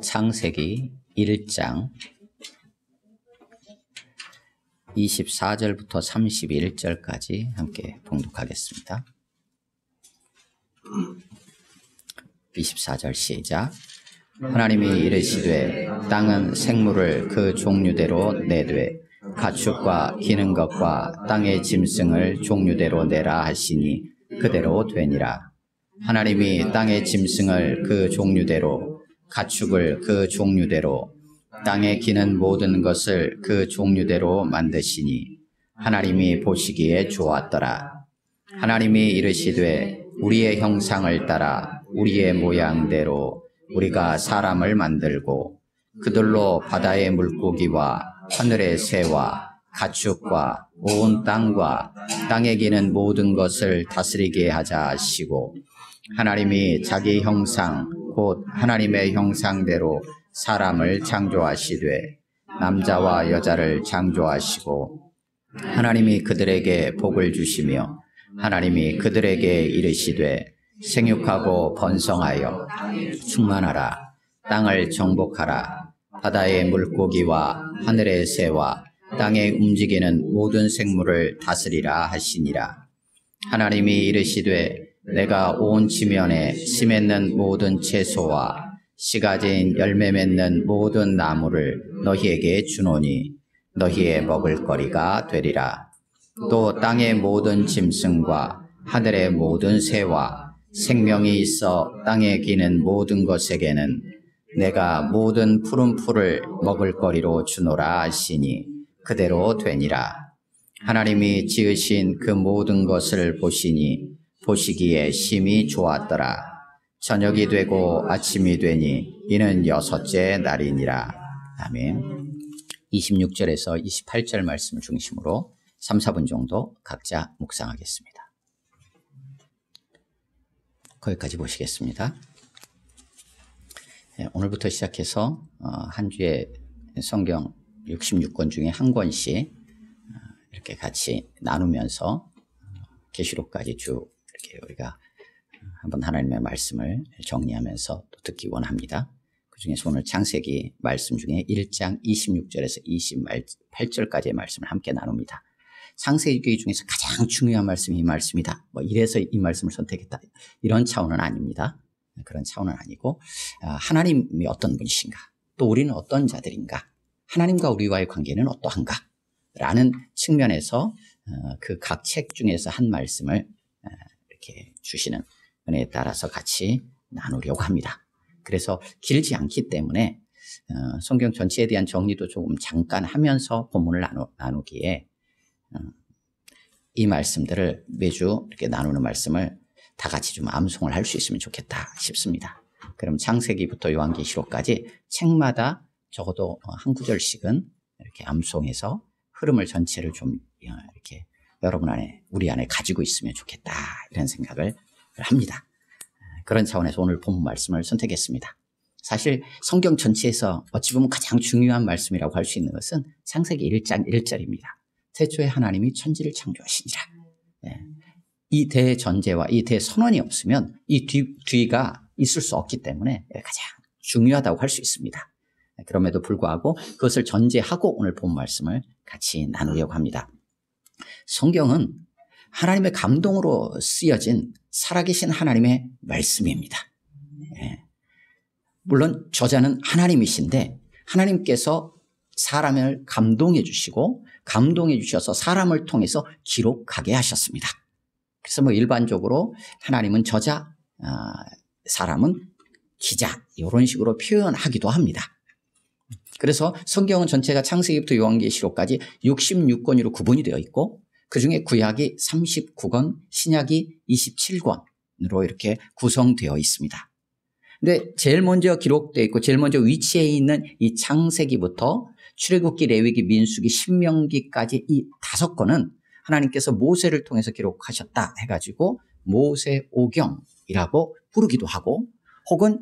창세기 1장 24절부터 31절까지 함께 봉독하겠습니다. 24절 시작. 하나님이 이르시되 땅은 생물을 그 종류대로 내되 가축과 기는 것과 땅의 짐승을 종류대로 내라 하시니 그대로 되니라. 하나님이 땅의 짐승을 그 종류대로, 가축을 그 종류대로, 땅에 기는 모든 것을 그 종류대로 만드시니 하나님이 보시기에 좋았더라. 하나님이 이르시되 우리의 형상을 따라 우리의 모양대로 우리가 사람을 만들고 그들로 바다의 물고기와 하늘의 새와 가축과 온 땅과 땅에 기는 모든 것을 다스리게 하자 하시고, 하나님이 자기 형상 곧 하나님의 형상대로 사람을 창조하시되 남자와 여자를 창조하시고, 하나님이 그들에게 복을 주시며 하나님이 그들에게 이르시되 생육하고 번성하여 충만하라. 땅을 정복하라. 바다의 물고기와 하늘의 새와 땅에 움직이는 모든 생물을 다스리라 하시니라. 하나님이 이르시되 내가 온 지면에 씨 맺는 모든 채소와 씨 가진 열매 맺는 모든 나무를 너희에게 주노니 너희의 먹을 거리가 되리라. 또 땅의 모든 짐승과 하늘의 모든 새와 생명이 있어 땅에 기는 모든 것에게는 내가 모든 푸른 풀을 먹을 거리로 주노라 하시니 그대로 되니라. 하나님이 지으신 그 모든 것을 보시니 보시기에 심히 좋았더라. 저녁이 되고 아침이 되니 이는 여섯째 날이니라. 아멘. 26절에서 28절 말씀 중심으로 3, 4분 정도 각자 묵상하겠습니다. 거기까지 보시겠습니다. 오늘부터 시작해서 한 주에 성경 66권 중에 한 권씩 이렇게 같이 나누면서 계시록까지 쭉 이렇게 우리가 한번 하나님의 말씀을 정리하면서 또 듣기 원합니다. 그 중에서 오늘 창세기 말씀 중에 1장 26절에서 28절까지의 말씀을 함께 나눕니다. 창세기 중에서 가장 중요한 말씀이 이 말씀이다. 이래서 이 말씀을 선택했다. 이런 차원은 아닙니다. 그런 차원은 아니고 하나님이 어떤 분이신가, 또 우리는 어떤 자들인가, 하나님과 우리와의 관계는 어떠한가 라는 측면에서 그 각 책 중에서 한 말씀을 이렇게 주시는 은혜에 따라서 같이 나누려고 합니다. 그래서 길지 않기 때문에 성경 전체에 대한 정리도 조금 잠깐 하면서 본문을 나누기에 이 말씀들을 매주 이렇게 나누는 말씀을 다 같이 좀 암송을 할 수 있으면 좋겠다 싶습니다. 그럼 창세기부터 요한계시록까지 책마다 적어도 한 구절씩은 이렇게 암송해서 흐름을 전체를 좀 이렇게 여러분 안에, 우리 안에 가지고 있으면 좋겠다, 이런 생각을 합니다. 그런 차원에서 오늘 본문 말씀을 선택했습니다. 사실 성경 전체에서 어찌 보면 가장 중요한 말씀이라고 할 수 있는 것은 창세기 1장 1절입니다. 태초에 하나님이 천지를 창조하시니라. 이 대전제와 이 대선언이 없으면 이 뒤가 있을 수 없기 때문에 가장 중요하다고 할 수 있습니다. 그럼에도 불구하고 그것을 전제하고 오늘 본 말씀을 같이 나누려고 합니다. 성경은 하나님의 감동으로 쓰여진 살아계신 하나님의 말씀입니다. 물론 저자는 하나님이신데 하나님께서 사람을 감동해 주시고 감동해 주셔서 사람을 통해서 기록하게 하셨습니다. 그래서 일반적으로 하나님은 저자, 사람은 기자, 이런 식으로 표현하기도 합니다. 그래서 성경은 전체가 창세기부터 요한계시록까지 66권으로 구분이 되어 있고 그중에 구약이 39권, 신약이 27권으로 이렇게 구성되어 있습니다. 근데 제일 먼저 기록되어 있고 제일 먼저 위치해 있는 이 창세기부터 출애굽기, 레위기, 민수기, 신명기까지 이 5권은 하나님께서 모세를 통해서 기록하셨다 해가지고 모세오경이라고 부르기도 하고, 혹은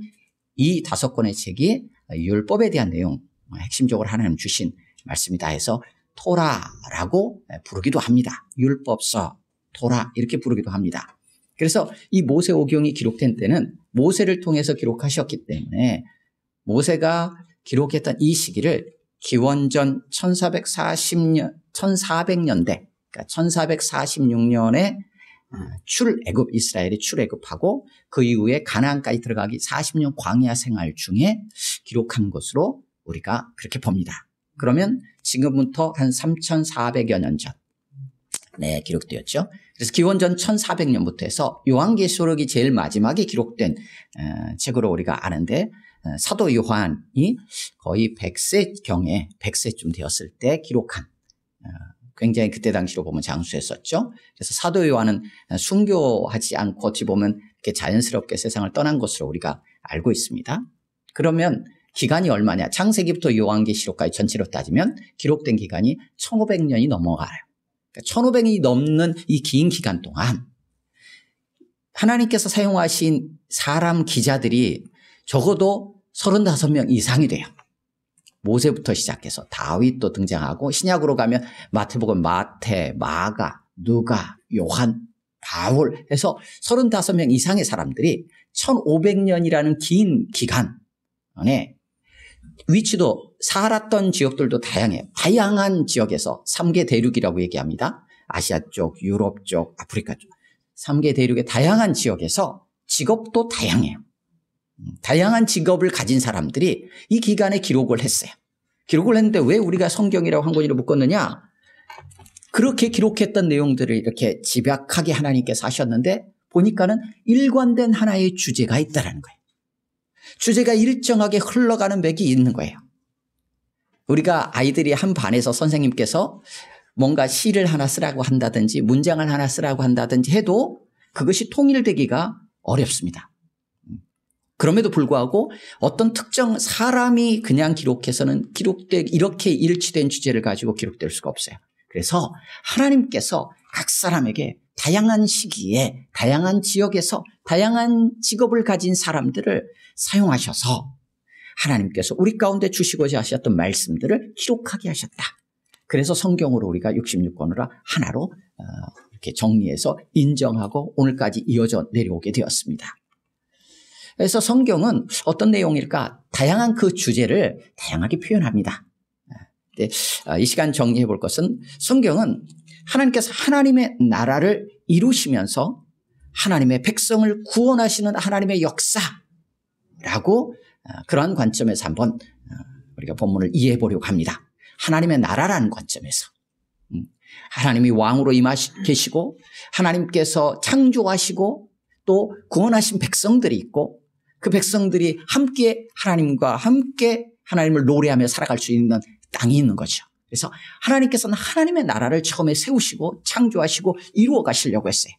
이 5권의 책이 율법에 대한 내용, 핵심적으로 하나님 주신 말씀이다 해서 토라라고 부르기도 합니다. 율법서, 토라 이렇게 부르기도 합니다. 그래서 이 모세오경이 기록된 때는 모세를 통해서 기록하셨기 때문에 모세가 기록했던 이 시기를 기원전 1400년대, 그러니까 1446년에 출애굽, 이스라엘이 출애굽하고 그 이후에 가나안까지 들어가기 40년 광야 생활 중에 기록한 것으로 우리가 그렇게 봅니다. 그러면 지금부터 한 3400여 년 전, 기록되었죠. 그래서 기원전 1400년부터 해서 요한계시록이 제일 마지막에 기록된 책으로 우리가 아는데, 사도 요한이 거의 100세경에 100세쯤 되었을 때 기록한, 굉장히 그때 당시로 보면 장수했었죠. 그래서 사도 요한은 순교하지 않고 어찌 보면 이렇게 자연스럽게 세상을 떠난 것으로 우리가 알고 있습니다. 그러면 기간이 얼마냐? 창세기부터 요한계시록까지 전체로 따지면 기록된 기간이 1500년이 넘어가요. 그러니까 1500년이 넘는 이 긴 기간 동안 하나님께서 사용하신 사람 기자들이 적어도 35명 이상이 돼요. 모세부터 시작해서 다윗도 등장하고, 신약으로 가면 마태복음, 마태, 마가, 누가, 요한, 바울 해서 35명 이상의 사람들이 1500년이라는 긴 기간 안에 위치도, 살았던 지역들도 다양해요. 다양한 지역에서 3개 대륙이라고 얘기합니다. 아시아 쪽, 유럽 쪽, 아프리카 쪽 3개 대륙의 다양한 지역에서 직업도 다양해요. 다양한 직업을 가진 사람들이 이 기간에 기록을 했어요. 기록을 했는데 왜 우리가 성경이라고 한 권으로 묶었느냐? 그렇게 기록했던 내용들을 이렇게 집약하게 하나님께서 하셨는데 보니까는 일관된 하나의 주제가 있다는 거예요. 주제가 일정하게 흘러가는 맥이 있는 거예요. 우리가 아이들이 한 반에서 선생님께서 뭔가 시를 하나 쓰라고 한다든지 문장을 하나 쓰라고 한다든지 해도 그것이 통일되기가 어렵습니다. 그럼에도 불구하고 어떤 특정 사람이 그냥 기록해서는 이렇게 일치된 주제를 가지고 기록될 수가 없어요. 그래서 하나님께서 각 사람에게 다양한 시기에 다양한 지역에서 다양한 직업을 가진 사람들을 사용하셔서 하나님께서 우리 가운데 주시고자 하셨던 말씀들을 기록하게 하셨다. 그래서 성경으로 우리가 66권으로 하나로 이렇게 정리해서 인정하고 오늘까지 이어져 내려오게 되었습니다. 그래서 성경은 어떤 내용일까? 다양한 그 주제를 다양하게 표현합니다. 이 시간 정리해 볼 것은, 성경은 하나님께서 하나님의 나라를 이루시면서 하나님의 백성을 구원하시는 하나님의 역사라고, 그러한 관점에서 한번 우리가 본문을 이해해 보려고 합니다. 하나님의 나라라는 관점에서 하나님이 왕으로 계시고 하나님께서 창조하시고 또 구원하신 백성들이 있고, 그 백성들이 함께 하나님과 함께 하나님을 노래하며 살아갈 수 있는 땅이 있는 거죠. 그래서 하나님께서는 하나님의 나라를 처음에 세우시고 창조하시고 이루어 가시려고 했어요.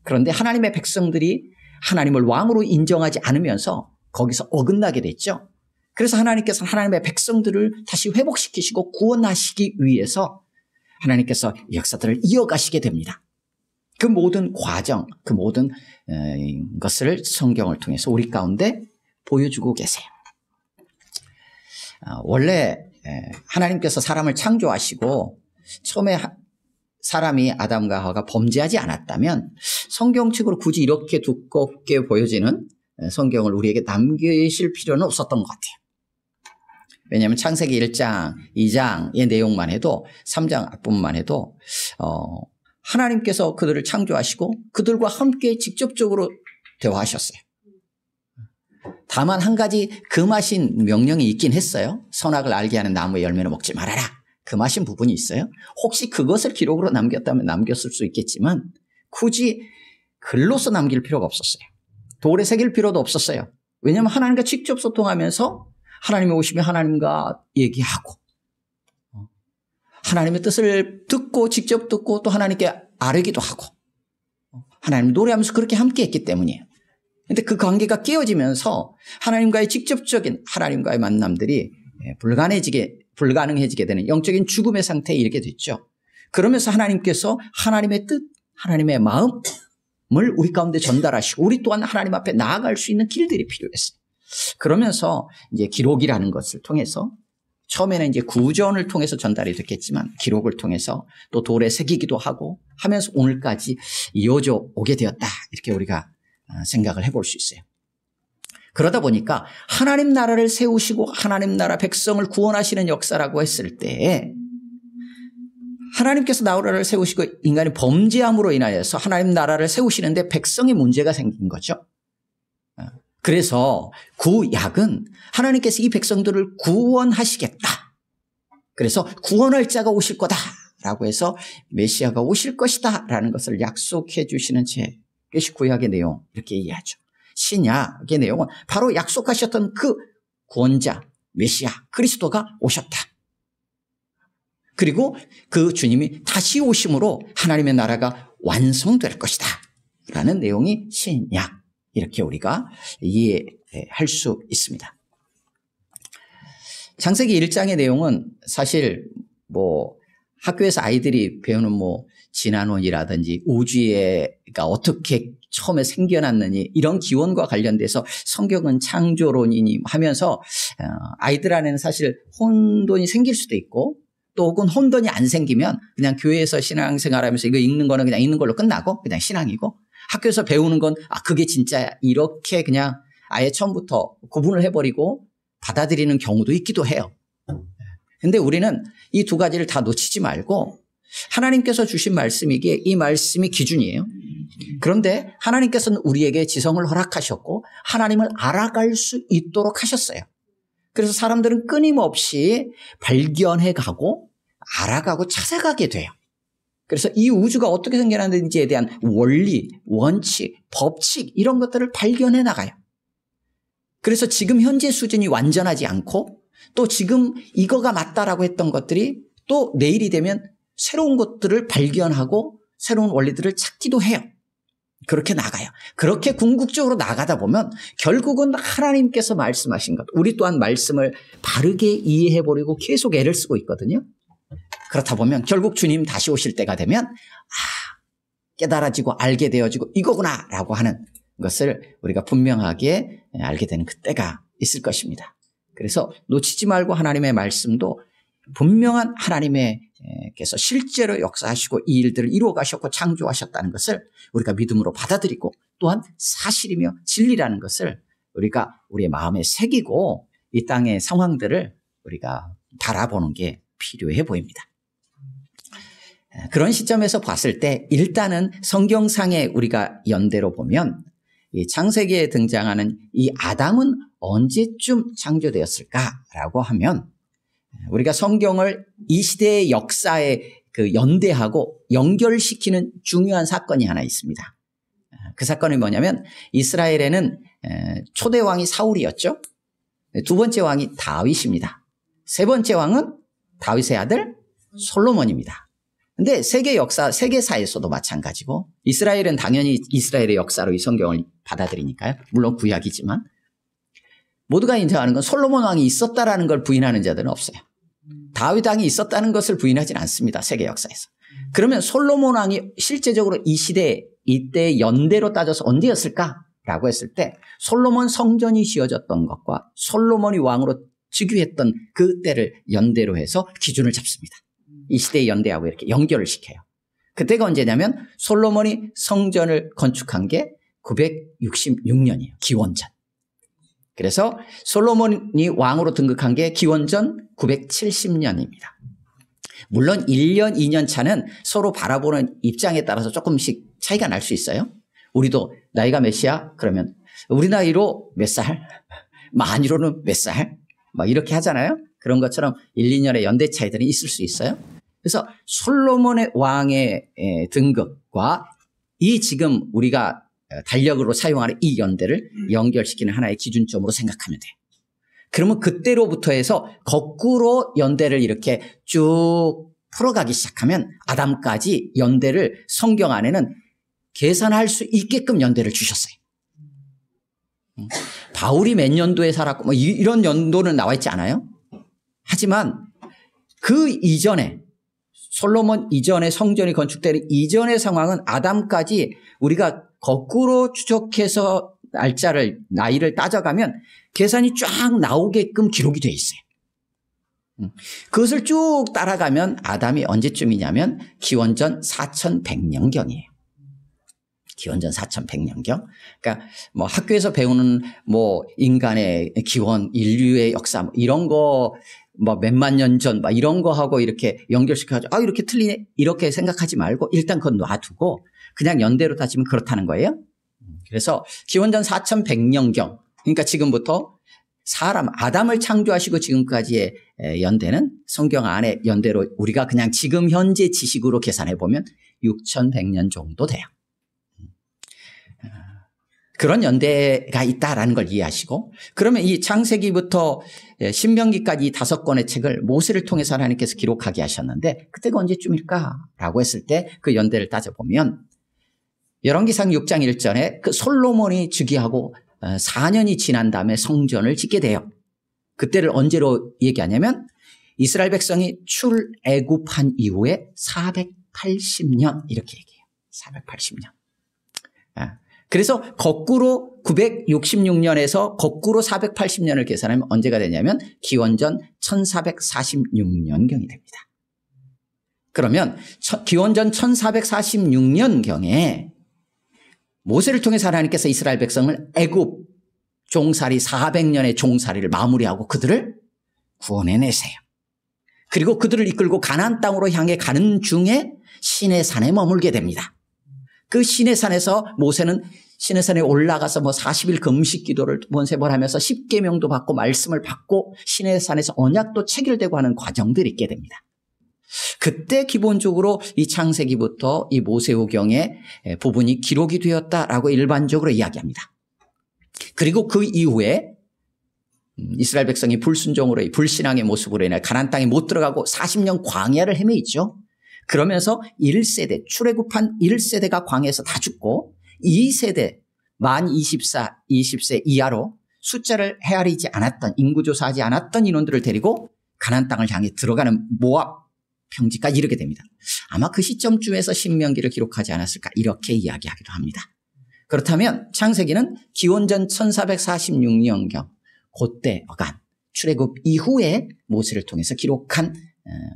그런데 하나님의 백성들이 하나님을 왕으로 인정하지 않으면서 거기서 어긋나게 됐죠. 그래서 하나님께서는 하나님의 백성들을 다시 회복시키시고 구원하시기 위해서 하나님께서 역사들을 이어가시게 됩니다. 그 모든 과정, 그 모든 것을 성경을 통해서 우리 가운데 보여주고 계세요. 원래 하나님께서 사람을 창조하시고 처음에 사람이 아담과 하와가 범죄하지 않았다면 성경책으로 굳이 이렇게 두껍게 보여지는 성경을 우리에게 남기실 필요는 없었던 것 같아요. 왜냐하면 창세기 1장, 2장의 내용만 해도, 3장 앞부분만 해도 하나님께서 그들을 창조하시고 그들과 함께 직접적으로 대화하셨어요. 다만 한 가지 금하신 명령이 있긴 했어요. 선악을 알게 하는 나무의 열매는 먹지 말아라. 금하신 부분이 있어요. 혹시 그것을 기록으로 남겼다면 남겼을 수 있겠지만 굳이 글로서 남길 필요가 없었어요. 돌에 새길 필요도 없었어요. 왜냐하면 하나님과 직접 소통하면서 하나님이 오시면 하나님과 얘기하고 하나님의 뜻을 듣고 직접 듣고 또 하나님께 아뢰기도 하고 하나님 노래하면서 그렇게 함께 했기 때문이에요. 그런데 그 관계가 깨어지면서 하나님과의 직접적인 하나님과의 만남들이 불가능해지게 되는 영적인 죽음의 상태에 이르게 됐죠. 그러면서 하나님께서 하나님의 뜻, 하나님의 마음을 우리 가운데 전달하시고 우리 또한 하나님 앞에 나아갈 수 있는 길들이 필요했어요. 그러면서 이제 기록이라는 것을 통해서 처음에는 이제 구전을 통해서 전달이 됐겠지만 기록을 통해서 또 돌에 새기기도 하고 하면서 오늘까지 이어져 오게 되었다. 이렇게 우리가 생각을 해볼 수 있어요. 그러다 보니까 하나님 나라를 세우시고 하나님 나라 백성을 구원하시는 역사라고 했을 때 하나님께서 나라를 세우시고 인간이 범죄함으로 인하여서 하나님 나라를 세우시는데 백성의 문제가 생긴 거죠. 그래서 구약은 하나님께서 이 백성들을 구원하시겠다. 그래서 구원할 자가 오실 거다라고 해서 메시아가 오실 것이다 라는 것을 약속해 주시는 것이 구약의 내용, 이렇게 이해하죠. 신약의 내용은 바로 약속하셨던 그 구원자 메시아 그리스도가 오셨다. 그리고 그 주님이 다시 오심으로 하나님의 나라가 완성될 것이다 라는 내용이 신약, 이렇게 우리가 이해할 수 있습니다. 창세기 1장의 내용은 사실 학교에서 아이들이 배우는 진화론이라든지 우주가 어떻게 처음에 생겨났느니 이런 기원과 관련돼서 성경은 창조론이니 하면서 아이들 안에는 사실 혼돈이 생길 수도 있고, 또 혹은 혼돈이 안 생기면 그냥 교회에서 신앙생활하면서 이거 읽는 거는 그냥 읽는 걸로 끝나고 그냥 신앙이고, 학교에서 배우는 건 그게 진짜야 이렇게 그냥 아예 처음부터 구분을 해버리고 받아들이는 경우도 있기도 해요. 근데 우리는 이 두 가지를 다 놓치지 말고 하나님께서 주신 말씀이기에 이 말씀이 기준이에요. 그런데 하나님께서는 우리에게 지성을 허락하셨고 하나님을 알아갈 수 있도록 하셨어요. 그래서 사람들은 끊임없이 발견해가고 알아가고 찾아가게 돼요. 그래서 이 우주가 어떻게 생겨났는지에 대한 원리, 원칙, 법칙 이런 것들을 발견해 나가요. 그래서 지금 현재 수준이 완전하지 않고 또 지금 이거가 맞다라고 했던 것들이 또 내일이 되면 새로운 것들을 발견하고 새로운 원리들을 찾기도 해요. 그렇게 나가요. 그렇게 궁극적으로 나가다 보면 결국은 하나님께서 말씀하신 것, 우리 또한 말씀을 바르게 이해해버리고 계속 애를 쓰고 있거든요. 그렇다 보면 결국 주님 다시 오실 때가 되면 깨달아지고 알게 되어지고 이거구나 라고 하는 것을 우리가 분명하게 알게 되는 그때가 있을 것입니다. 그래서 놓치지 말고 하나님의 말씀도 분명한 하나님께서 실제로 역사하시고 이 일들을 이루어 가셨고 창조하셨다는 것을 우리가 믿음으로 받아들이고 또한 사실이며 진리라는 것을 우리가 우리의 마음에 새기고 이 땅의 상황들을 우리가 바라보는 게 필요해 보입니다. 그런 시점에서 봤을 때 일단은 성경상에 우리가 연대로 보면 이 창세기에 등장하는 이 아담은 언제쯤 창조되었을까라고 하면 우리가 성경을 이 시대의 역사에 연대하고 연결시키는 중요한 사건이 하나 있습니다. 그 사건이 뭐냐면 이스라엘에는 초대 왕이 사울이었죠. 두 번째 왕이 다윗입니다. 세 번째 왕은 다윗의 아들 솔로몬입니다. 근데 세계사에서도 마찬가지고 이스라엘은 당연히 이스라엘의 역사로 이 성경을 받아들이니까요. 물론 구약이지만 모두가 인정하는 건 솔로몬 왕이 있었다라는 걸 부인하는 자들은 없어요. 다윗 왕이 있었다는 것을 부인하지는 않습니다. 세계 역사에서. 그러면 솔로몬 왕이 실제적으로 이 시대 이때의 연대로 따져서 언제였을까라고 했을 때 솔로몬 성전이 지어졌던 것과 솔로몬이 왕으로 즉위했던 그 때를 연대로 해서 기준을 잡습니다. 이 시대의 연대하고 이렇게 연결을 시켜요. 그때가 언제냐면 솔로몬이 성전을 건축한 게 966년이에요. 기원전. 그래서 솔로몬이 왕으로 등극한 게 기원전 970년입니다. 물론 1년, 2년 차는 서로 바라보는 입장에 따라서 조금씩 차이가 날 수 있어요. 우리도 나이가 몇이야? 그러면 우리 나이로 몇 살? 만이로는 몇 살? 막 이렇게 하잖아요. 그런 것처럼 1, 2년의 연대 차이들이 있을 수 있어요. 그래서 솔로몬의 왕의 등극과 이 지금 우리가 달력으로 사용하는 이 연대를 연결시키는 하나의 기준점으로 생각하면 돼요. 그러면 그때로부터 해서 거꾸로 연대를 이렇게 쭉 풀어가기 시작하면 아담까지 연대를 성경 안에는 계산할 수 있게끔 연대를 주셨어요. 바울이 몇 년도에 살았고 이런 연도는 나와 있지 않아요? 하지만 그 이전에 솔로몬 이전에 성전이 건축되는 이전의 상황은 아담까지 우리가 거꾸로 추적해서 나이를 따져가면 계산이 쫙 나오게끔 기록이 되어 있어요. 그것을 쭉 따라가면 아담이 언제쯤이냐면 기원전 4100년경이에요. 기원전 4100년경. 그러니까 뭐 학교에서 배우는 뭐 인간의 기원, 인류의 역사 뭐 이런 거 뭐 몇만 년 전 막 이런 거 하고 이렇게 연결시켜가지고 이렇게 틀리네 이렇게 생각하지 말고 일단 그건 놔두고 그냥 연대로 따지면 그렇다는 거예요. 그래서 기원전 4100년경 그러니까 지금부터 사람 아담을 창조하시고 지금까지의 연대는 성경 안에 연대로 우리가 그냥 지금 현재 지식으로 계산해 보면 6100년 정도 돼요. 그런 연대가 있다라는 걸 이해하시고 그러면 이 창세기부터 신명기까지 이 5권의 책을 모세를 통해서 하나님께서 기록하게 하셨는데 그때가 언제쯤일까라고 했을 때 그 연대를 따져보면 열왕기상 6장 1절에 그 솔로몬이 즉위하고 4년이 지난 다음에 성전을 짓게 돼요. 그때를 언제로 얘기하냐면 이스라엘 백성이 출애굽한 이후에 480년 이렇게 얘기해요. 480년. 그래서 거꾸로 966년에서 거꾸로 480년을 계산하면 언제가 되냐면 기원전 1446년경이 됩니다. 그러면 기원전 1446년경에 모세를 통해서 하나님께서 이스라엘 백성을 애굽 종살이 400년의 종살이를 마무리하고 그들을 구원해내세요. 그리고 그들을 이끌고 가나안 땅으로 향해 가는 중에 시내산에 머물게 됩니다. 그 시내산에서 모세는 시내산에 올라가서 뭐 40일 금식 기도를 번세번 하면서 10계명도 받고 말씀을 받고 시내산에서 언약도 체결되고 하는 과정들이 있게 됩니다. 그때 기본적으로 이 창세기부터 이 모세오경의 부분이 기록이 되었다라고 일반적으로 이야기합니다. 그리고 그 이후에 이스라엘 백성이 불순종으로 불신앙의 모습으로 인해 가나안 땅에 못 들어가고 40년 광야를 헤매있죠. 그러면서 1세대 출애굽한 1세대가 광야에서 다 죽고 2세대 만 20세 이하로 숫자를 헤아리지 않았던 인구조사하지 않았던 인원들을 데리고 가나안 땅을 향해 들어가는 모압 평지까지 이르게 됩니다. 아마 그 시점쯤에서 신명기를 기록하지 않았을까 이렇게 이야기하기도 합니다. 그렇다면 창세기는 기원전 1446년경 그때 어간 출애굽 이후에 모세를 통해서 기록한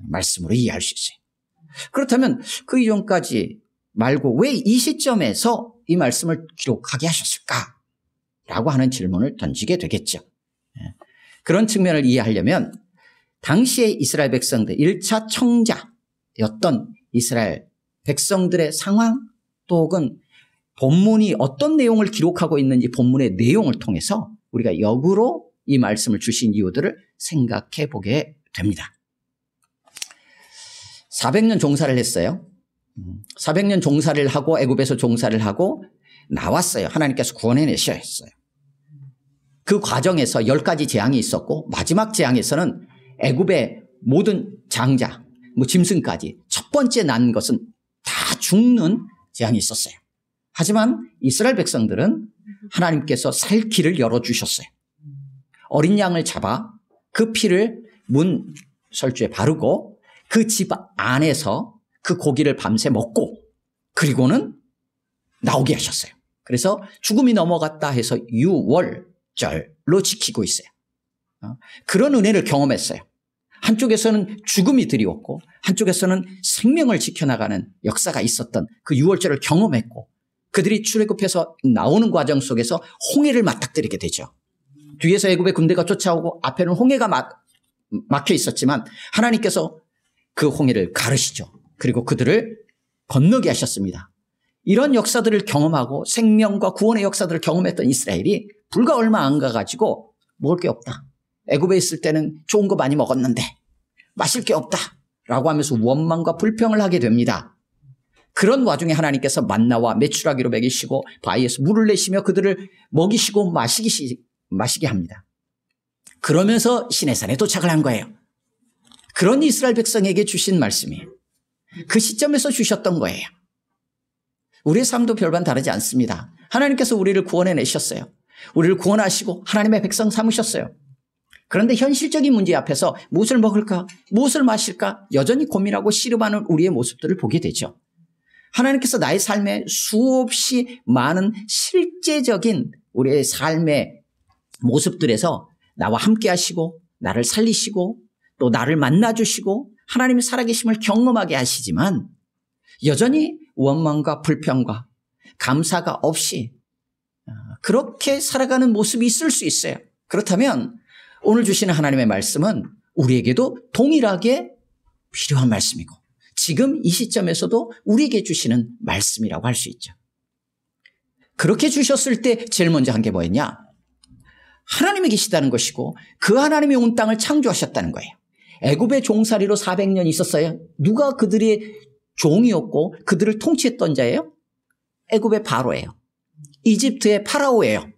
말씀으로 이해할 수 있어요. 그렇다면 그 이전까지 말고 왜 이 시점에서 이 말씀을 기록하게 하셨을까라고 하는 질문을 던지게 되겠죠. 그런 측면을 이해하려면 당시의 이스라엘 백성들 1차 청자였던 이스라엘 백성들의 상황 또 혹은 본문이 어떤 내용을 기록하고 있는지 본문의 내용을 통해서 우리가 역으로 이 말씀을 주신 이유들을 생각해 보게 됩니다. 400년 종사를 했어요. 400년 종사를 하고 애굽에서 종사를 하고 나왔어요. 하나님께서 구원해내셔야 했어요. 그 과정에서 10가지 재앙이 있었고 마지막 재앙에서는 애굽의 모든 장자, 짐승까지 첫 번째 난 것은 다 죽는 재앙이 있었어요. 하지만 이스라엘 백성들은 하나님께서 살 길을 열어주셨어요. 어린 양을 잡아 그 피를 문 설주에 바르고 그 집 안에서 그 고기를 밤새 먹고 그리고는 나오게 하셨어요. 그래서 죽음이 넘어갔다 해서 유월절로 지키고 있어요. 그런 은혜를 경험했어요. 한쪽에서는 죽음이 드리웠고 한쪽에서는 생명을 지켜나가는 역사가 있었던 그 유월절을 경험했고 그들이 출애굽해서 나오는 과정 속에서 홍해를 맞닥뜨리게 되죠. 뒤에서 애굽의 군대가 쫓아오고 앞에는 홍해가 막혀 있었지만 하나님께서 그 홍해를 가르시죠. 그리고 그들을 건너게 하셨습니다. 이런 역사들을 경험하고 생명과 구원의 역사들을 경험했던 이스라엘이 불과 얼마 안 가가지고 먹을 게 없다. 애굽에 있을 때는 좋은 거 많이 먹었는데 마실 게 없다라고 하면서 원망과 불평을 하게 됩니다. 그런 와중에 하나님께서 만나와 메추라기로 먹이시고 바위에서 물을 내시며 그들을 먹이시고 마시게 합니다. 그러면서 시내산에 도착을 한 거예요. 그런 이스라엘 백성에게 주신 말씀이에요. 그 시점에서 주셨던 거예요. 우리의 삶도 별반 다르지 않습니다. 하나님께서 우리를 구원해내셨어요. 우리를 구원하시고 하나님의 백성 삼으셨어요. 그런데 현실적인 문제 앞에서 무엇을 먹을까, 무엇을 마실까 여전히 고민하고 씨름하는 우리의 모습들을 보게 되죠. 하나님께서 나의 삶에 수없이 많은 실제적인 우리의 삶의 모습들에서 나와 함께 하시고 나를 살리시고 또 나를 만나주시고 하나님의 살아계심을 경험하게 하시지만 여전히 원망과 불평과 감사가 없이 그렇게 살아가는 모습이 있을 수 있어요. 그렇다면 오늘 주시는 하나님의 말씀은 우리에게도 동일하게 필요한 말씀이고 지금 이 시점에서도 우리에게 주시는 말씀이라고 할 수 있죠. 그렇게 주셨을 때 제일 먼저 한 게 뭐였냐? 하나님이 계시다는 것이고 그 하나님이 온 땅을 창조하셨다는 거예요. 애굽의 종살이로 400년 있었어요. 누가 그들의 종이었고 그들을 통치했던 자예요? 애굽의 바로예요. 이집트의 파라오예요.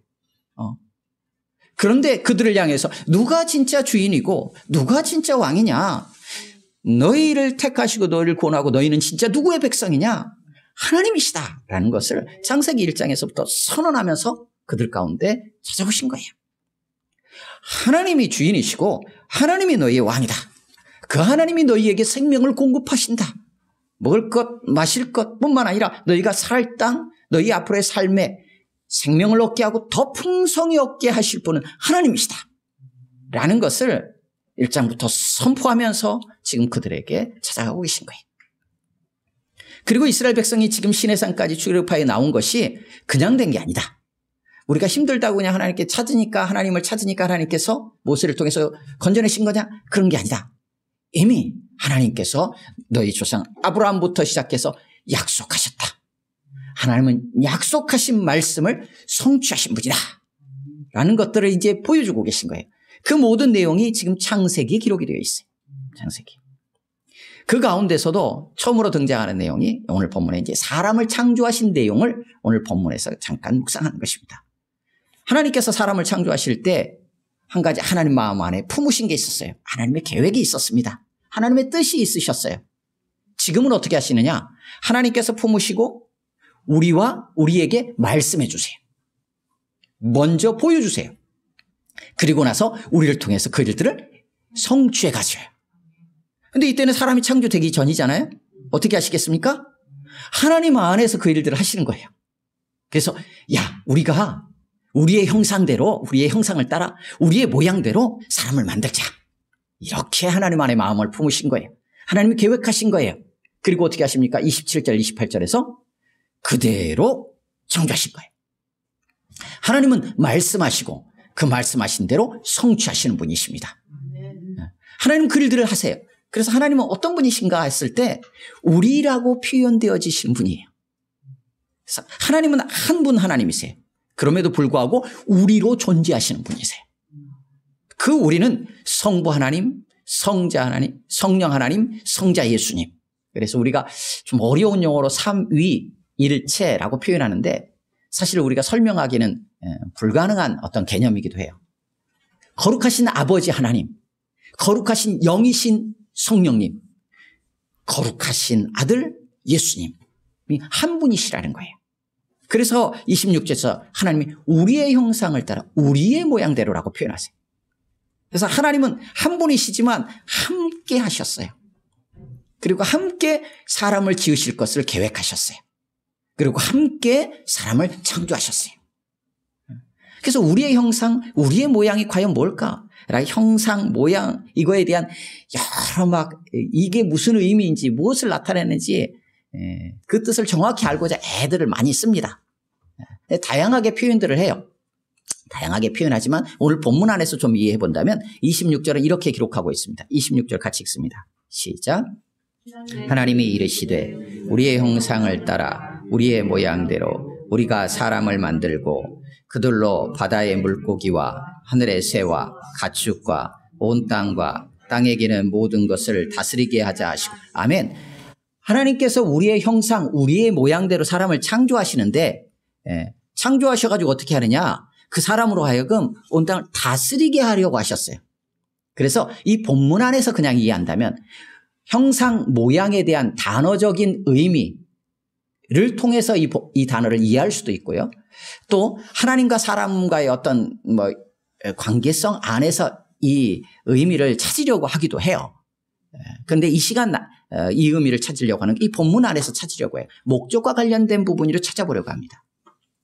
그런데 그들을 향해서 누가 진짜 주인이고 누가 진짜 왕이냐? 너희를 택하시고 너희를 구원하고 너희는 진짜 누구의 백성이냐? 하나님이시다라는 것을 창세기 1장에서부터 선언하면서 그들 가운데 찾아오신 거예요. 하나님이 주인이시고 하나님이 너희의 왕이다. 그 하나님이 너희에게 생명을 공급하신다. 먹을 것 마실 것뿐만 아니라 너희가 살 땅, 너희 앞으로의 삶에 생명을 얻게 하고 더 풍성히 얻게 하실 분은 하나님이시다 라는 것을 1장부터 선포하면서 지금 그들에게 찾아가고 계신 거예요. 그리고 이스라엘 백성이 지금 시내산까지 출애굽하여 나온 것이 그냥 된 게 아니다. 우리가 힘들다고 그냥 하나님께 찾으니까 하나님을 찾으니까 하나님께서 모세를 통해서 건져내신 거냐? 그런 게 아니다. 이미 하나님께서 너희 조상 아브라함부터 시작해서 약속하셨다. 하나님은 약속하신 말씀을 성취하신 분이다 라는 것들을 이제 보여주고 계신 거예요. 그 모든 내용이 지금 창세기에 기록이 되어 있어요. 창세기. 그 가운데서도 처음으로 등장하는 내용이 오늘 본문에 이제 사람을 창조하신 내용을 오늘 본문에서 잠깐 묵상하는 것입니다. 하나님께서 사람을 창조하실 때 한 가지 하나님 마음 안에 품으신 게 있었어요. 하나님의 계획이 있었습니다. 하나님의 뜻이 있으셨어요. 지금은 어떻게 하시느냐? 하나님께서 품으시고 우리와 우리에게 말씀해 주세요. 먼저 보여주세요. 그리고 나서 우리를 통해서 그 일들을 성취해 가셔요. 근데 이때는 사람이 창조되기 전이잖아요. 어떻게 하시겠습니까? 하나님 안에서 그 일들을 하시는 거예요. 그래서 우리가 우리의 형상대로 우리의 형상을 따라 우리의 모양대로 사람을 만들자. 이렇게 하나님 안에 마음을 품으신 거예요. 하나님이 계획하신 거예요. 그리고 어떻게 하십니까? 27절 28절에서 그대로 창조하신 거예요. 하나님은 말씀하시고 그 말씀하신 대로 성취하시는 분이십니다. 하나님은 그 일들을 하세요. 그래서 하나님은 어떤 분이신가 했을 때 우리라고 표현되어지신 분이에요. 그래서 하나님은 한 분 하나님이세요. 그럼에도 불구하고 우리로 존재하시는 분이세요. 그 우리는 성부 하나님, 성자 하나님, 성령 하나님, 성자 예수님. 그래서 우리가 좀 어려운 용어로 삼위일체라고 표현하는데 사실 우리가 설명하기는 불가능한 어떤 개념이기도 해요. 거룩하신 아버지 하나님, 거룩하신 영이신 성령님, 거룩하신 아들 예수님이 한 분이시라는 거예요. 그래서 26절에서 하나님이 우리의 형상을 따라 우리의 모양대로라고 표현하세요. 그래서 하나님은 한 분이시지만 함께 하셨어요. 그리고 함께 사람을 지으실 것을 계획하셨어요. 그리고 함께 사람을 창조하셨어요. 그래서 우리의 형상, 우리의 모양이 과연 뭘까? 형상, 모양 이거에 대한 여러 이게 무슨 의미인지 무엇을 나타내는지 그 뜻을 정확히 알고자 애들을 많이 씁니다. 다양하게 표현들을 해요. 다양하게 표현하지만 오늘 본문 안에서 좀 이해해 본다면 26절은 이렇게 기록하고 있습니다. 26절 같이 읽습니다. 시작. 하나님이 이르시되 우리의 형상을 따라 우리의 모양대로 우리가 사람을 만들고 그들로 바다의 물고기와 하늘의 새와 가축과 온 땅과 땅에 기는 모든 것을 다스리게 하자 하시고. 아멘. 하나님께서 우리의 형상, 우리의 모양대로 사람을 창조하시는데 창조하셔가지고 어떻게 하느냐? 그 사람으로 하여금 온 땅을 다스리게 하려고 하셨어요. 그래서 이 본문 안에서 그냥 이해한다면 형상, 모양에 대한 단어적인 의미를 통해서 이 단어를 이해할 수도 있고요. 또 하나님과 사람과의 어떤 관계성 안에서 이 의미를 찾으려고 하기도 해요. 그런데 이 시간 이 의미를 찾으려고 하는 게 이 본문 안에서 찾으려고 해요. 목적과 관련된 부분으로 찾아보려고 합니다.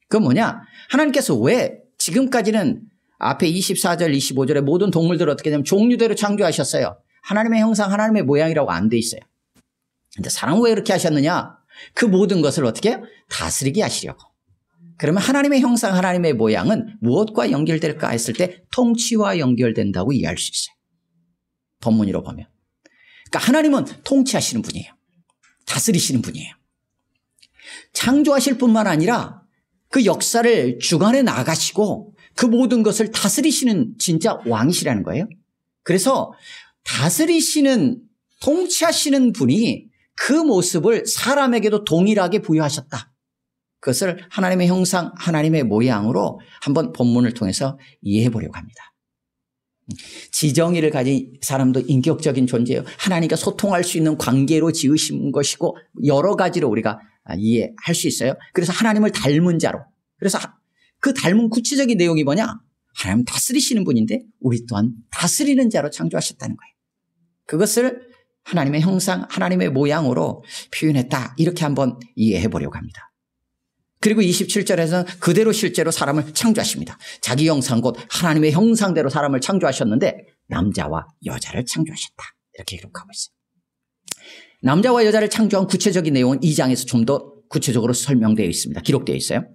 그건 뭐냐? 하나님께서 왜 지금까지는 앞에 24절, 25절에 모든 동물들을 어떻게 되면 종류대로 창조하셨어요. 하나님의 형상, 하나님의 모양이라고 안 돼 있어요. 근데 사람은 왜 그렇게 하셨느냐? 그 모든 것을 어떻게 해요? 다스리게 하시려고. 그러면 하나님의 형상, 하나님의 모양은 무엇과 연결될까 했을 때 통치와 연결된다고 이해할 수 있어요. 본문으로 보면. 그러니까 하나님은 통치하시는 분이에요. 다스리시는 분이에요. 창조하실 뿐만 아니라 그 역사를 주관해 나가시고 그 모든 것을 다스리시는 진짜 왕이시라는 거예요. 그래서 다스리시는, 통치하시는 분이 그 모습을 사람에게도 동일하게 부여하셨다. 그것을 하나님의 형상, 하나님의 모양으로 한번 본문을 통해서 이해해 보려고 합니다. 지정의를 가진 사람도 인격적인 존재예요. 하나님과 소통할 수 있는 관계로 지으신 것이고 여러 가지로 우리가 이해할 수 있어요. 그래서 하나님을 닮은 자로. 그래서 그 닮은 구체적인 내용이 뭐냐? 하나님 다스리시는 분인데 우리 또한 다스리는 자로 창조하셨다는 거예요. 그것을 하나님의 형상, 하나님의 모양으로 표현했다. 이렇게 한번 이해해 보려고 합니다. 그리고 27절에서는 그대로 실제로 사람을 창조하십니다. 자기 형상 곧 하나님의 형상대로 사람을 창조하셨는데 남자와 여자를 창조하셨다. 이렇게 기록하고 있어요. 남자와 여자를 창조한 구체적인 내용은 2장에서 좀 더 구체적으로 설명되어 있습니다. 기록되어 있어요.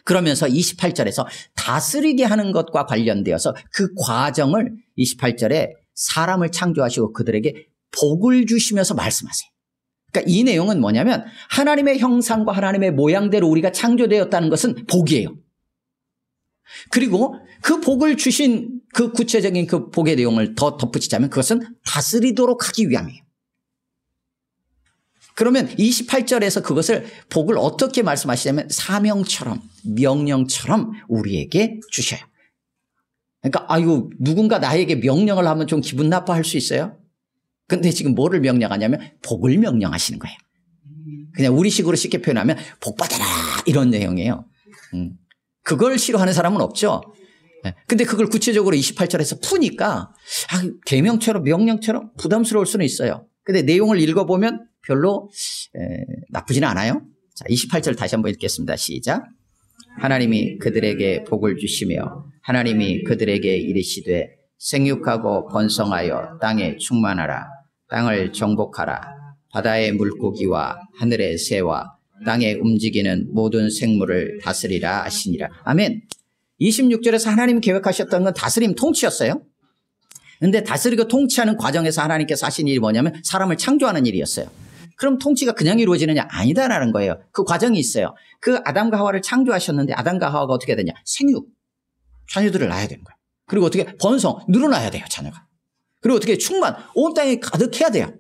그러면서 28절에서 다스리게 하는 것과 관련되어서 그 과정을 28절에 사람을 창조하시고 그들에게 복을 주시면서 말씀하세요. 그러니까 이 내용은 뭐냐면 하나님의 형상과 하나님의 모양대로 우리가 창조되었다는 것은 복이에요. 그리고 그 복을 주신 그 구체적인 그 복의 내용을 더 덧붙이자면 그것은 다스리도록 하기 위함이에요. 그러면 28절에서 그것을 복을 어떻게 말씀하시냐면 사명처럼, 명령처럼 우리에게 주셔요. 그러니까 아유, 누군가 나에게 명령을 하면 좀 기분 나빠할 수 있어요. 근데 지금 뭐를 명령하냐면 복을 명령하시는 거예요. 그냥 우리식으로 쉽게 표현하면 복 받아라 이런 내용이에요. 그걸 싫어하는 사람은 없죠. 근데 그걸 구체적으로 28절에서 푸니까 계명처럼 명령처럼 부담스러울 수는 있어요. 근데 내용을 읽어보면 별로 나쁘지는 않아요. 자, 28절 다시 한번 읽겠습니다. 시작. 하나님이 그들에게 복을 주시며 하나님이 그들에게 이르시되 생육하고 번성하여 땅에 충만하라. 땅을 정복하라. 바다의 물고기와 하늘의 새와 땅에 움직이는 모든 생물을 다스리라 하시니라. 아멘. 26절에서 하나님 계획하셨던 건 다스림, 통치였어요. 그런데 다스리고 통치하는 과정에서 하나님께서 하신 일이 뭐냐면 사람을 창조하는 일이었어요. 그럼 통치가 그냥 이루어지느냐? 아니다라는 거예요. 그 과정이 있어요. 그 아담과 하와를 창조하셨는데 아담과 하와가 어떻게 되냐? 생육, 자녀들을 낳아야 되는 거예요. 그리고 어떻게 번성, 늘어나야 돼요, 자녀가. 그리고 어떻게 충만, 온 땅에 가득해야 돼요.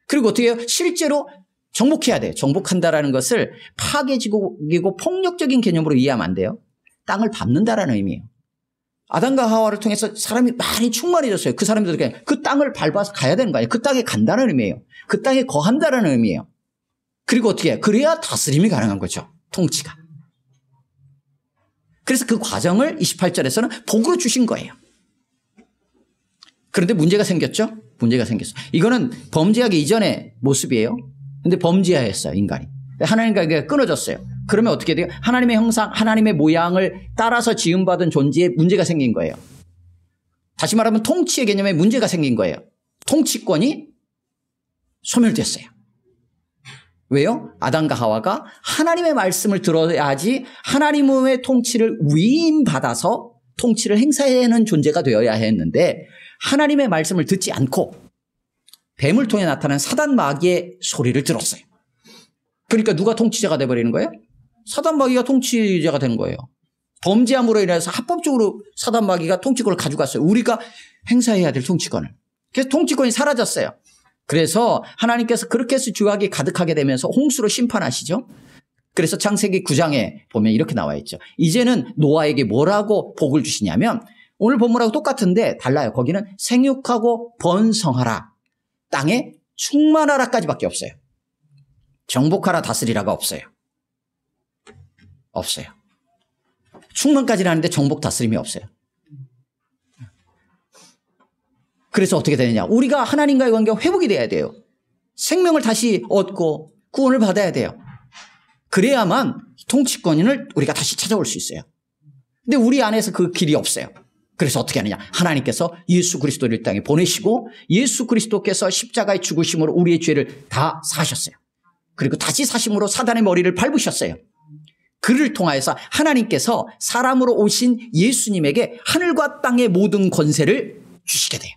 그리고 어떻게 해요? 실제로 정복해야 돼요. 정복한다라는 것을 파괴적이고 폭력적인 개념으로 이해하면 안 돼요. 땅을 밟는다라는 의미예요. 아담과 하와를 통해서 사람이 많이 충만해졌어요. 그 사람들이 그 땅을 밟아서 가야 되는 거 아니에요. 그 땅에 간다는 의미예요. 그 땅에 거한다는 의미예요. 그리고 어떻게 해요? 그래야 다스림이 가능한 거죠. 통치가. 그래서 그 과정을 28절에서는 복으로 주신 거예요. 그런데 문제가 생겼죠? 문제가 생겼어요. 이거는 범죄하기 이전의 모습이에요. 근데 범죄하였어요, 인간이. 하나님과 끊어졌어요. 그러면 어떻게 돼요? 하나님의 형상, 하나님의 모양을 따라서 지음받은 존재에 문제가 생긴 거예요. 다시 말하면 통치의 개념에 문제가 생긴 거예요. 통치권이 소멸됐어요. 왜요? 아담과 하와가 하나님의 말씀을 들어야지 하나님의 통치를 위임받아서 통치를 행사해야 하는 존재가 되어야 했는데 하나님의 말씀을 듣지 않고 뱀을 통해 나타난 사단 마귀의 소리를 들었어요. 그러니까 누가 통치자가 돼버리는 거예요? 사단 마귀가 통치자가 된 거예요. 범죄함으로 인해서 합법적으로 사단 마귀가 통치권을 가져갔어요. 우리가 행사해야 될 통치권을. 그래서 통치권이 사라졌어요. 그래서 하나님께서 그렇게 해서 죄악이 가득하게 되면서 홍수로 심판하시죠. 그래서 창세기 9장에 보면 이렇게 나와 있죠. 이제는 노아에게 뭐라고 복을 주시냐면 오늘 본문하고 똑같은데 달라요. 거기는 생육하고 번성하라. 땅에 충만하라까지밖에 없어요. 정복하라 다스리라가 없어요. 없어요. 충만까지는 하는데 정복 다스림이 없어요. 그래서 어떻게 되느냐? 우리가 하나님과의 관계가 회복이 돼야 돼요. 생명을 다시 얻고 구원을 받아야 돼요. 그래야만 통치권을 우리가 다시 찾아올 수 있어요. 근데 우리 안에서 그 길이 없어요. 그래서 어떻게 하느냐? 하나님께서 예수 그리스도를 이 땅에 보내시고 예수 그리스도께서 십자가의 죽으심으로 우리의 죄를 다 사하셨어요. 그리고 다시 사심으로 사단의 머리를 밟으셨어요. 그를 통하여서 하나님께서 사람으로 오신 예수님에게 하늘과 땅의 모든 권세를 주시게 돼요.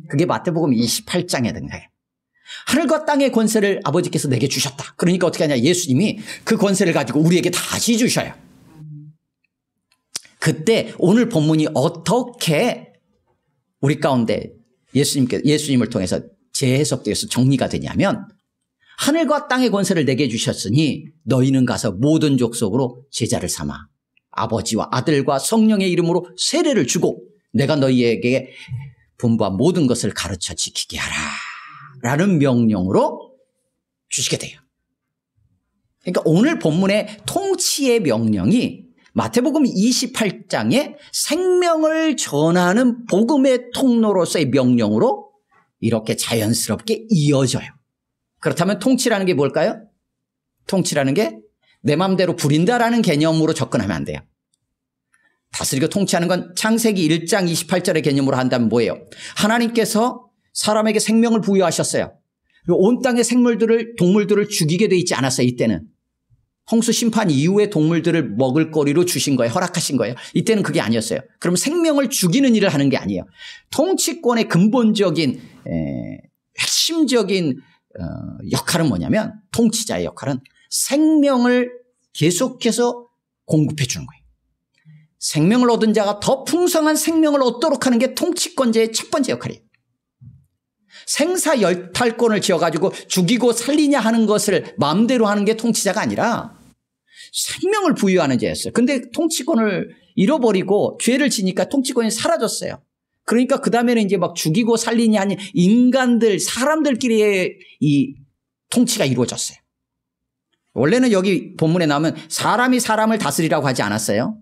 그게 마태복음 28장에 등장해요. 하늘과 땅의 권세를 아버지께서 내게 주셨다. 그러니까 어떻게 하냐, 예수님이 그 권세를 가지고 우리에게 다시 주셔요. 그때 오늘 본문이 어떻게 우리 가운데 예수님을 통해서 재해석되어서 정리가 되냐면, 하늘과 땅의 권세를 내게 주셨으니 너희는 가서 모든 족속으로 제자를 삼아 아버지와 아들과 성령의 이름으로 세례를 주고 내가 너희에게 분부한 모든 것을 가르쳐 지키게 하라 라는 명령으로 주시게 돼요. 그러니까 오늘 본문의 통치의 명령이 마태복음 28장에 생명을 전하는 복음의 통로로서의 명령으로 이렇게 자연스럽게 이어져요. 그렇다면 통치라는 게 뭘까요? 통치라는 게 내 마음대로 부린다라는 개념으로 접근하면 안 돼요. 다스리고 통치하는 건 창세기 1장 28절의 개념으로 한다면 뭐예요? 하나님께서 사람에게 생명을 부여하셨어요. 그리고 온 땅의 동물들을 죽이게 돼 있지 않았어요. 이때는 홍수 심판 이후에 동물들을 먹을 거리로 주신 거예요. 허락하신 거예요. 이때는 그게 아니었어요. 그럼 생명을 죽이는 일을 하는 게 아니에요. 통치권의 근본적인 핵심적인 역할은 뭐냐면, 통치자의 역할은 생명을 계속해서 공급해 주는 거예요. 생명을 얻은 자가 더 풍성한 생명을 얻도록 하는 게 통치권자의 첫 번째 역할이에요. 생사열탈권을 지어가지고 죽이고 살리냐 하는 것을 마음대로 하는 게 통치자가 아니라 생명을 부여하는 자였어요. 근데 통치권을 잃어버리고 죄를 지니까 통치권이 사라졌어요. 그러니까 그 다음에는 이제 막 죽이고 살리냐 하니 인간들, 사람들끼리의 이 통치가 이루어졌어요. 원래는 여기 본문에 나오면 사람이 사람을 다스리라고 하지 않았어요.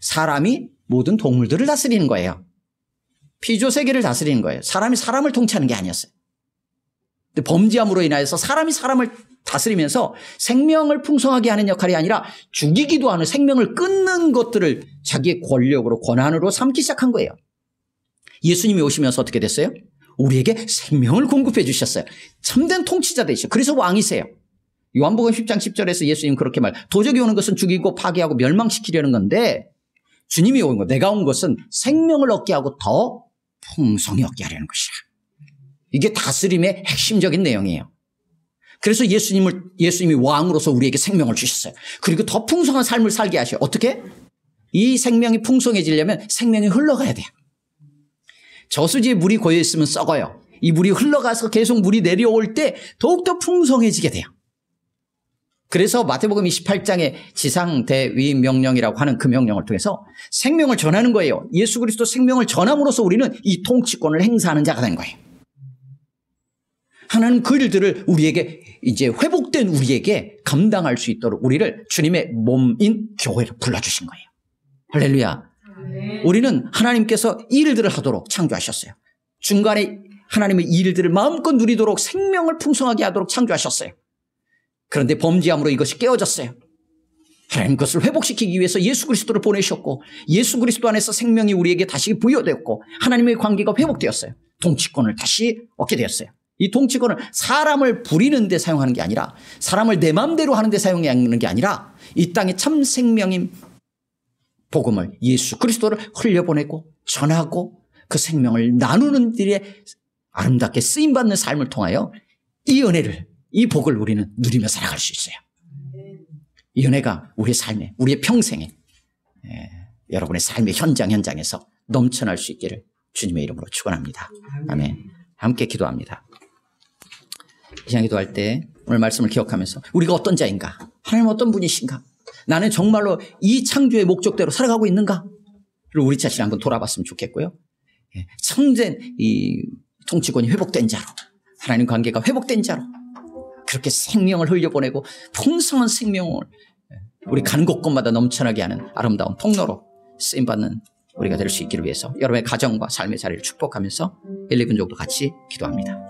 사람이 모든 동물들을 다스리는 거예요. 피조세계를 다스리는 거예요. 사람이 사람을 통치하는 게 아니었어요. 근데 범죄함으로 인하여서 사람이 사람을 다스리면서 생명을 풍성하게 하는 역할이 아니라 죽이기도 하는, 생명을 끊는 것들을 자기의 권력으로, 권한으로 삼기 시작한 거예요. 예수님이 오시면서 어떻게 됐어요? 우리에게 생명을 공급해 주셨어요. 참된 통치자 되시죠. 그래서 왕이세요. 요한복음 10장 10절에서 예수님 그렇게 도적이 오는 것은 죽이고 파괴하고 멸망시키려는 건데, 주님이 온 거, 내가 온 것은 생명을 얻게 하고 더 풍성히 얻게 하려는 것이라. 이게 다스림의 핵심적인 내용이에요. 그래서 예수님이 왕으로서 우리에게 생명을 주셨어요. 그리고 더 풍성한 삶을 살게 하셔요. 어떻게? 이 생명이 풍성해지려면 생명이 흘러가야 돼요. 저수지에 물이 고여 있으면 썩어요. 이 물이 흘러가서 계속 물이 내려올 때 더욱더 풍성해지게 돼요. 그래서 마태복음 28장의 지상대위 명령이라고 하는 그 명령을 통해서 생명을 전하는 거예요. 예수 그리스도 생명을 전함으로써 우리는 이 통치권을 행사하는 자가 된 거예요. 하나님 그 일들을 우리에게, 이제 회복된 우리에게 감당할 수 있도록 우리를 주님의 몸인 교회로 불러주신 거예요. 할렐루야. 우리는 하나님께서 이 일들을 하도록 창조하셨어요. 중간에 하나님의 이 일들을 마음껏 누리도록 생명을 풍성하게 하도록 창조하셨어요. 그런데 범죄함으로 이것이 깨어졌어요. 하나님 그것을 회복시키기 위해서 예수 그리스도를 보내셨고, 예수 그리스도 안에서 생명이 우리에게 다시 부여되었고, 하나님의 관계가 회복되었어요. 통치권을 다시 얻게 되었어요. 이 통치권을 사람을 부리는 데 사용하는 게 아니라, 사람을 내 마음대로 하는 데 사용하는 게 아니라, 이 땅에 참 생명인 복음을, 예수 그리스도를 흘려보내고 전하고 그 생명을 나누는 일에 아름답게 쓰임받는 삶을 통하여 이 은혜를, 이 복을 우리는 누리며 살아갈 수 있어요. 이 은혜가 우리의 삶에, 우리의 평생에, 여러분의 삶의 현장에서 넘쳐날 수 있기를 주님의 이름으로 축원합니다. 아멘. 함께 기도합니다. 이 시간 기도할 때 오늘 말씀을 기억하면서 우리가 어떤 자인가, 하나님 어떤 분이신가, 나는 정말로 이 창조의 목적대로 살아가고 있는가, 그리고 우리 자신을 한번 돌아봤으면 좋겠고요. 참된 이 통치권이 회복된 자로, 하나님 관계가 회복된 자로 그렇게 생명을 흘려보내고 풍성한 생명을 우리 가는 곳곳마다 넘쳐나게 하는 아름다운 통로로 쓰임받는 우리가 될 수 있기를 위해서 여러분의 가정과 삶의 자리를 축복하면서 1, 2분 정도 같이 기도합니다.